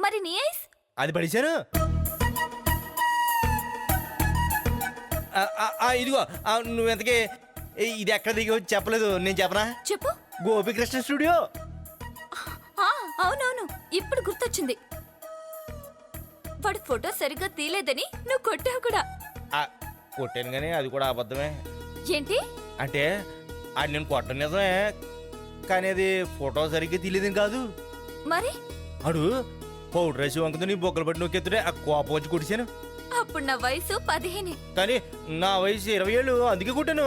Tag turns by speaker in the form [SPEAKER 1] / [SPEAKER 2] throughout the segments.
[SPEAKER 1] మరి నీ ఐస్?
[SPEAKER 2] అది పడిచాను. ఇదిగో నువ్వెంతకీ ఇది ఎక్కడ దిగి చెప్పలేదు, నేను చెప్పనా?
[SPEAKER 1] చెప్పు.
[SPEAKER 2] గోపికృష్ణ స్టూడియో.
[SPEAKER 1] అవునవును, ఇప్పుడు గుర్తొచ్చింది. వాడు ఫోటో సరిగ్గా తీలేదని నువ్వు కొట్టావు కూడా.
[SPEAKER 2] కొట్టాను కానీ అది కూడా అబద్ధమే.
[SPEAKER 1] ఏంటి
[SPEAKER 2] అంటే అది నేను కొట్టను నిజమే, కానీ అది ఫోటో సరిగ్గా తీలేదని కాదు.
[SPEAKER 1] మరి
[SPEAKER 2] అడు పౌడర్ వేసి వంకుతో నీ బొక్కలు పట్టి నొక్కెత్తుడే ఆ కోపం వచ్చి కొట్టాను.
[SPEAKER 1] అప్పుడు నా వయసు 15.
[SPEAKER 2] కానీ నా వయసు 20 ఏళ్ళు, అందుకే కొట్టాను.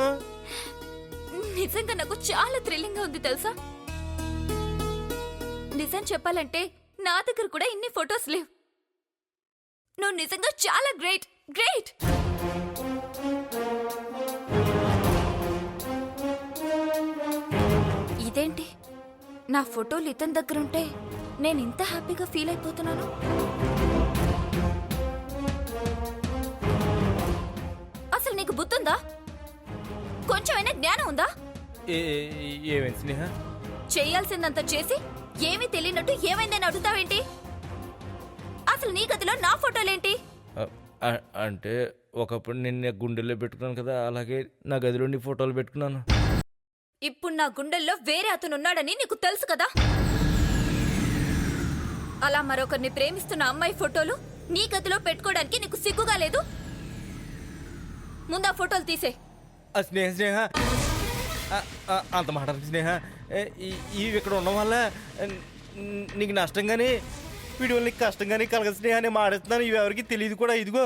[SPEAKER 1] నిజంగా నాకు చాలా థ్రిల్లింగ్ గా ఉంది తెలుసా. నిజం చెప్పాలంటే నా దగ్గర కూడా ఇన్ని ఫొటోస్ లేవు. నువ్వు నిజంగా చాలా గ్రేట్ గ్రేట్. ఇదేంటి, నా ఫోటోలు ఇతని దగ్గరుంటే నేను ఇంత హ్యాపీగా ఫీల్ అయిపోతున్నాను. అసలు నీకు బుద్ధుందా? కొంచెమైనా జ్ఞానం ఉందా?
[SPEAKER 2] ఏమైంది స్నేహ?
[SPEAKER 1] చేయాల్సిందంతా చేసి ఏమీ తెలియనట్టు ఏమైందని అడుగుతావేంటి? అసలు నీ గదిలో నా ఫోటోలేంటి?
[SPEAKER 2] అంటే ఒకప్పుడు నిన్న గుండెల్లో పెట్టుకున్నాను కదా, అలాగే నా గదిలో నీ ఫోటోలు పెట్టుకున్నాను.
[SPEAKER 1] ఇప్పుడు నా గుండెల్లో వేరే అతను ఉన్నాడని నీకు తెలుసు కదా. అలా మరొకరిని ప్రేమిస్తున్న అమ్మాయి ఫోటోలు నీ గదిలో పెట్టుకోవడానికి నీకు సిగ్గుగా లేదు? ముందా ఫోటోలు తీసే.
[SPEAKER 2] స్నేహ స్నేహ అంత మాట స్నేహ, ఇవి ఇక్కడ ఉండడం వల్ల నీకు నష్టం కానీ వీడియో నీకు కష్టం కానీ కలగదు స్నేహ. నేను మాడేస్తున్నాను, ఇవి ఎవరికి తెలియదు కూడా. ఇదిగో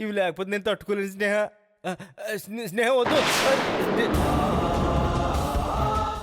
[SPEAKER 2] ఇవి లేకపోతే నేను తట్టుకోలేను స్నేహ. స్నేహ వద్దు.